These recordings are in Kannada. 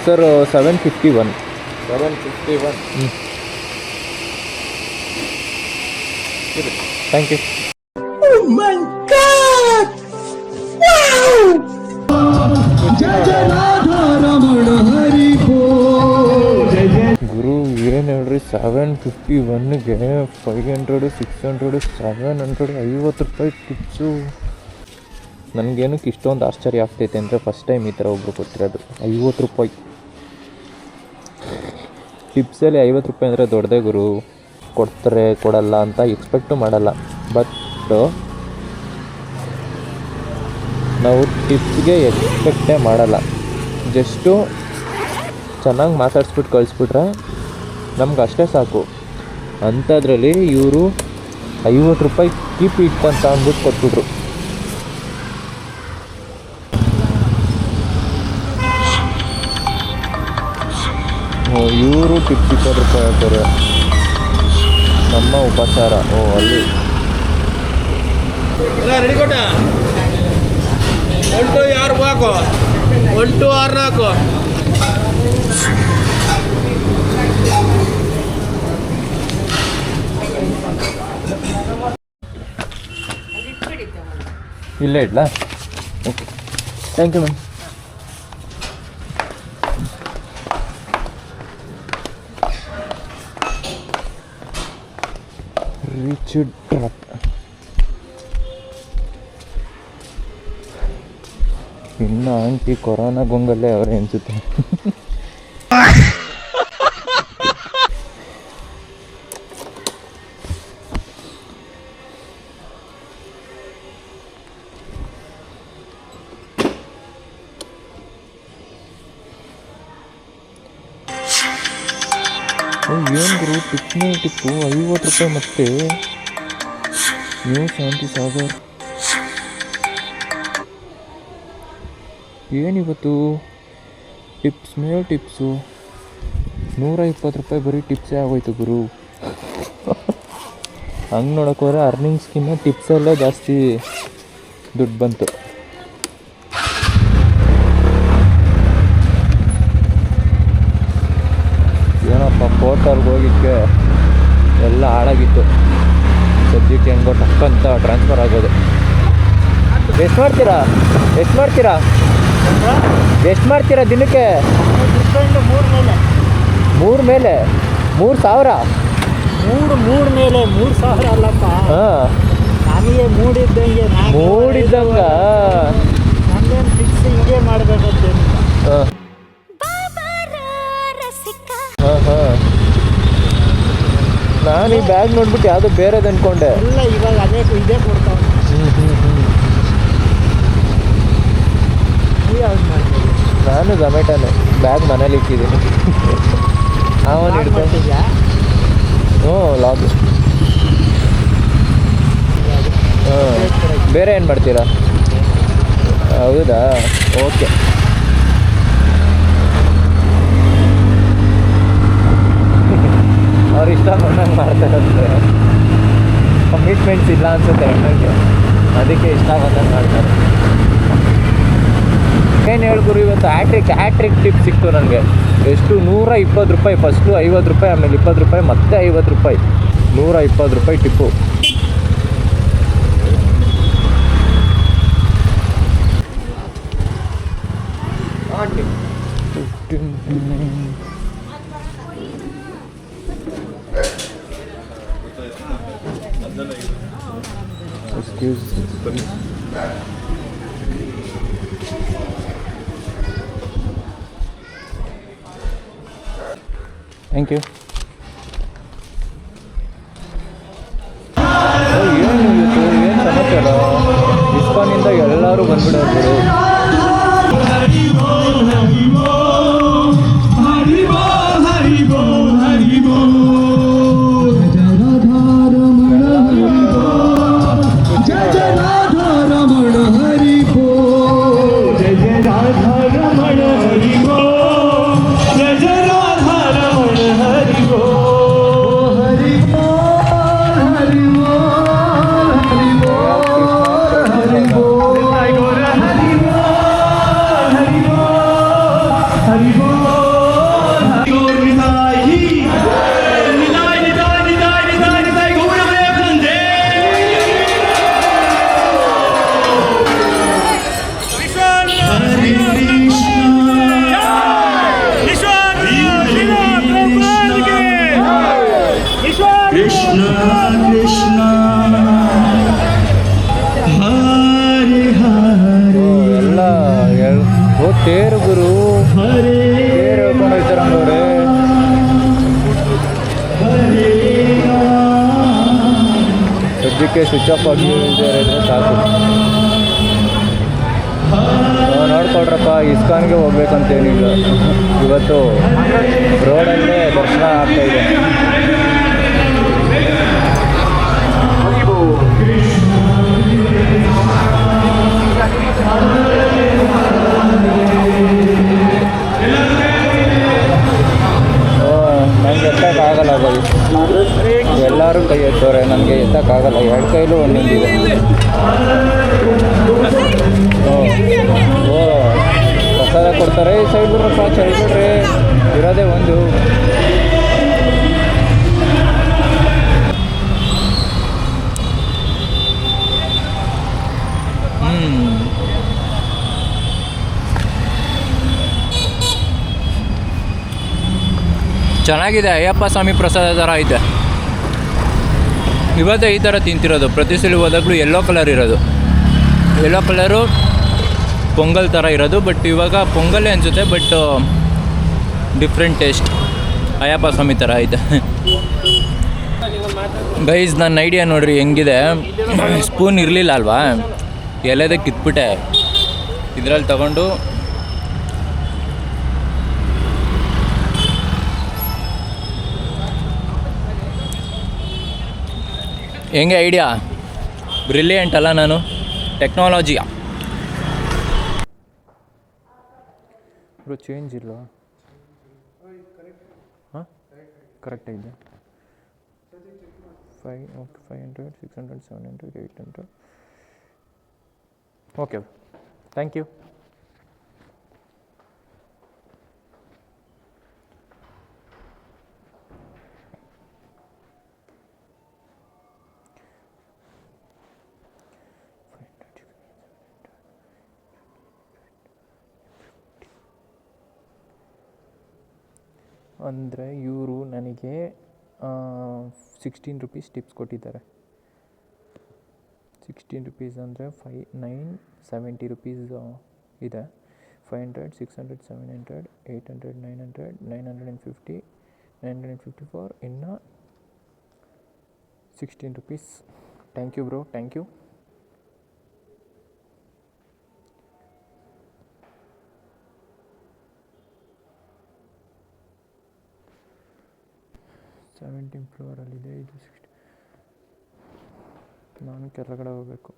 ಸರ್ 751. 751. Thank you. ಗುರು ಏನು ಹೇಳ್ರಿ, 751ಗೆ 500, 600, 700, 50 ರೂಪಾಯಿ ಟಿಪ್ಸು. ನನಗೇನಕ್ಕೆ ಇಷ್ಟೊಂದು ಆಶ್ಚರ್ಯ ಆಗ್ತೈತೆ ಅಂದರೆ ಫಸ್ಟ್ ಟೈಮ್ ಈ ಥರ ಒಬ್ಬರು ಕೊಟ್ಟಿರೋದು. 50 ರೂಪಾಯಿ ಟಿಪ್ಸಲ್ಲಿ 50 ರೂಪಾಯಿ ಅಂದರೆ ದೊಡ್ಡದೇ ಗುರು. ಕೊಡ್ತಾರೆ ಕೊಡಲ್ಲ ಅಂತ ಎಕ್ಸ್ಪೆಕ್ಟು ಮಾಡಲ್ಲ. ಬಟ್ ನಾವು ಟಿಪ್ಸ್ಗೆ ಎಕ್ಸ್ಪೆಕ್ಟೇ ಮಾಡಲ್ಲ. ಜಸ್ಟು ಚೆನ್ನಾಗಿ ಮಾತಾಡ್ಸ್ಬಿಟ್ಟು ಕಳಿಸ್ಬಿಟ್ರೆ ನಮ್ಗೆ ಅಷ್ಟೇ ಸಾಕು. ಅಂಥದ್ರಲ್ಲಿ ಇವರು 50 ರೂಪಾಯಿ ಕೀಪ್ ಇಟ್ ಅಂತ ಅಂದ್ಬಿಟ್ಟು ಕೊಟ್ಬಿಟ್ರು. ಇವರು ಟಿಪ್ಸ್ 20 ರೂಪಾಯಿ ಹಾಕೋರೆ. ನಮ್ಮ ಉಪಚಾರ ಅಲ್ಲಿ ರೆಡಿ ಕೊಟ್ಟ 1 2 6 ಹಾಕು, 1 2 6 ಹಾಕು. ಇಲ್ಲೇ ಇಡ್ಲಾ? Okay, thank you ma'am. ರಿಚ್ ಡ್ರಾಪ್. ಇನ್ನು ಆಂಟಿ ಕೊರೋನಾ ಗೊಂಗಲ್ಲೇ ಅವರೇ ಅನಿಸುತ್ತೆ. ಏನು ಗುರು, ಟಿಪ್ನೇ ಟಿಪ್ಪು 50 ರೂಪಾಯಿ. ಮತ್ತೆ ನ್ಯೂ ಶಾಂತಿ ಸಾಗರ್ ಏನಿವತ್ತು ಟಿಪ್ಸ್ ಮೇಲೆ ಟಿಪ್ಸು. 120 ರೂಪಾಯಿ ಬರೀ ಟಿಪ್ಸೇ ಆಗೋಯ್ತು ಗುರು. ಹಂಗೆ ನೋಡೋಕೋದ್ರೆ ಅರ್ನಿಂಗ್ಸ್ಗಿನ್ನ ಟಿಪ್ಸಲ್ಲೇ ಜಾಸ್ತಿ ದುಡ್ಡು ಬಂತು. ಏನಪ್ಪ, ಪೋರ್ಟಲ್ಗೆ ಹೋಗಿದ್ದಕ್ಕೆ ಎಲ್ಲ ಹಾಳಾಗಿತ್ತು. ಸದ್ಯಕ್ಕೆ ಹೆಂಗೋ ಟಕ್ಕಂತ ಟ್ರಾನ್ಸ್ಫರ್ ಆಗೋದು. ಎಷ್ಟು ಮಾಡ್ತೀರಾ ದಿನಕ್ಕೆ? 3 ಮೇಲೆ 3,000. 3 ಮೇಲೆ 3,000 ಅಲ್ಲಪ್ಪ. ನನಗೆ ಮೂಡಿದ್ದಂಗೆ ನಂದೇನು ಫಿಕ್ಸ್ ಹಿಂಗೆ ಮಾಡಬೇಕಂತೇನಿಲ್ಲ. ನಾನು ಈ ಬ್ಯಾಗ್ ನೋಡ್ಬಿಟ್ಟು ಯಾವುದೋ ಬೇರೆದು ಅಂದ್ಕೊಂಡೆ. ಇಲ್ಲ, ಇವಾಗ ಇದೇ ಕೊಡ್ತಾವೆ. ಯಾವ್ದು ಮಾಡ್ತೀವಿ? ನಾನು ಝೊಮ್ಯಾಟೋನೇ. ಬ್ಯಾಗ್ ಮನೇಲಿ ಇಟ್ಟಿದ್ದೀನಿ. ಅವನು ಹಿಡ್ಕೊಂಡಿದ್ಯಾ? ಹ್ಞೂ, ಲಾಗ್. ಬೇರೆ ಏನು ಮಾಡ್ತೀರಾ? ಹೌದಾ, ಓಕೆ. ಅವ್ರು ಇಷ್ಟ ಬಂದಂಗೆ ಮಾಡ್ತಾರಂತೆ. ಕಮಿಟ್ಮೆಂಟ್ಸ್ ಇಲ್ಲ ಅನ್ಸುತ್ತೆ ಹೆಣ್ಣಂಗೆ, ಅದಕ್ಕೆ ಇಷ್ಟ ಬಂದಂಗೆ ಮಾಡ್ತಾರೆ. ಏನು ಹೇಳ್ಗುರು, ಇವತ್ತು ಹ್ಯಾಟ್ರಿಕ್ ಟಿಪ್ ಸಿಕ್ತು ನನಗೆ. ಎಷ್ಟು? 120 ರೂಪಾಯಿ. ಫಸ್ಟು 50 ರೂಪಾಯಿ, ಆಮೇಲೆ 20 ರೂಪಾಯಿ, ಮತ್ತೆ 50 ರೂಪಾಯಿ. 120 ರೂಪಾಯಿ Tipu. Excuse me. Thank you. ಏನು ಸಮಾಚಾರ? ಇಸ್ಕಾನಿಂದ ಎಲ್ಲರೂ ಬಂದ್ಬಿಡೋರು. Krishna Krishna Hare Hare ಎಲ್ಲ ತೇರು ಗುರು ತೇರು ಹೇಳ್ಕೊಂಡು ಹೋಯ್ತಾರಂಗವ್ರೆ. ಸದ್ಯಕ್ಕೆ ಸ್ವಿಚ್ ಆಫ್ ಆಗಿ ಇದ್ದಾರೆ ಸಾಕು. ನೋಡ್ಕೊಳ್ರಪ್ಪ, ಇಸ್ಕಾನ್ಗೆ ಹೋಗ್ಬೇಕಂತೇನಿಲ್ಲ, ಇವತ್ತು ರೋಡಲ್ಲೇ ದರ್ಶನ ಆಗ್ತಾಯಿದೆ. ನನಗೆ ಎತ್ತಕ್ಕಾಗಲ್ಲ ಬೈ, ಎಲ್ಲರೂ ಕೈ ಎತ್ತವ್ರೆ, ನನಗೆ ಎತ್ತಕ್ಕಾಗಲ್ಲ. ಎರಡು ಕೈಲೂ ಒಂದೊಂದಿದೆ. ಓ ಪ್ರಸಾದ ಕೊಡ್ತಾರೆ. ಈ ಸೈಡ್ ಬಿಡ್ರಪ್ಪ, ಸೈಡ್ ಬಿಡ್ರಿ, ಇರೋದೇ ಒಂದು. ಚೆನ್ನಾಗಿದೆ. ಅಯ್ಯಪ್ಪ ಸ್ವಾಮಿ ಪ್ರಸಾದ ಥರ ಐತೆ. ಇವತ್ತೇ ಈ ಥರ ತಿಂತಿರೋದು. ಪ್ರತಿ ಸಲ ಹೋದಾಗಲೂ ಯೆಲ್ಲೋ ಕಲರ್ ಇರೋದು. ಯೆಲ್ಲೋ ಕಲರು ಪೊಂಗಲ್ ಥರ ಇರೋದು. ಬಟ್ ಇವಾಗ ಪೊಂಗಲ್ಲೇ ಅನಿಸುತ್ತೆ, ಬಟ್ ಡಿಫ್ರೆಂಟ್ ಟೇಸ್ಟ್. ಅಯ್ಯಪ್ಪ ಸ್ವಾಮಿ ಥರ ಐತೆ. ಗೈಸ್, ನನ್ನ ಐಡಿಯಾ ನೋಡ್ರಿ ಹೆಂಗಿದೆ. ಸ್ಪೂನ್ ಇರಲಿಲ್ಲ ಅಲ್ವಾ, ಎಲೆದೇ ಕಿತ್ಬಿಟ್ಟೆ. ಇದರಲ್ಲಿ ತಗೊಂಡು ಹೆಂಗೆ ಐಡಿಯಾ? ಬ್ರಿಲಿಯಂಟ್ ಅಲ್ಲ ನಾನು? ಟೆಕ್ನಾಲಜಿಯಾ ಬ್ರೋ? ಚೇಂಜ್ ಇಲ್ಲ. ಹಾಂ, ಕರೆಕ್ಟಾಗಿದೆ. 500, 600, 700, 800. Okay, thank you. ಅಂದರೆ ಇವರು ನನಗೆ 16 ರೂಪೀಸ್ ಟಿಪ್ಸ್ ಕೊಟ್ಟಿದ್ದಾರೆ. 16 ರೂಪೀಸ್ ಅಂದರೆ 970 ರೂಪೀಸ್ ಇದೆ. 500, 600, 700, 800, 900, 950, 954, ಇನ್ನು 16 rupees. Thank you bro, thank you. Seventeen ಫ್ಲೋರಲ್ಲಿದೆ ಇದು. 60. ನಾನು ಕೆಳಗಡೆ ಹೋಗಬೇಕು.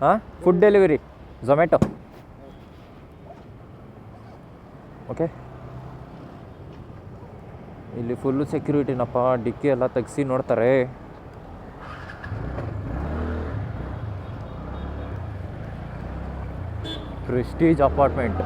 ಹಾಂ, ಫುಡ್ ಡೆಲಿವರಿ ಝೊಮ್ಯಾಟೊ. ಓಕೆ, ಇಲ್ಲಿ ಫುಲ್ಲು ಸೆಕ್ಯೂರಿಟಿನಪ್ಪ. ಡಿಕ್ಕಿ ಎಲ್ಲ ತೆಗ್ಸಿ ನೋಡ್ತಾರೆ. Prestige apartment.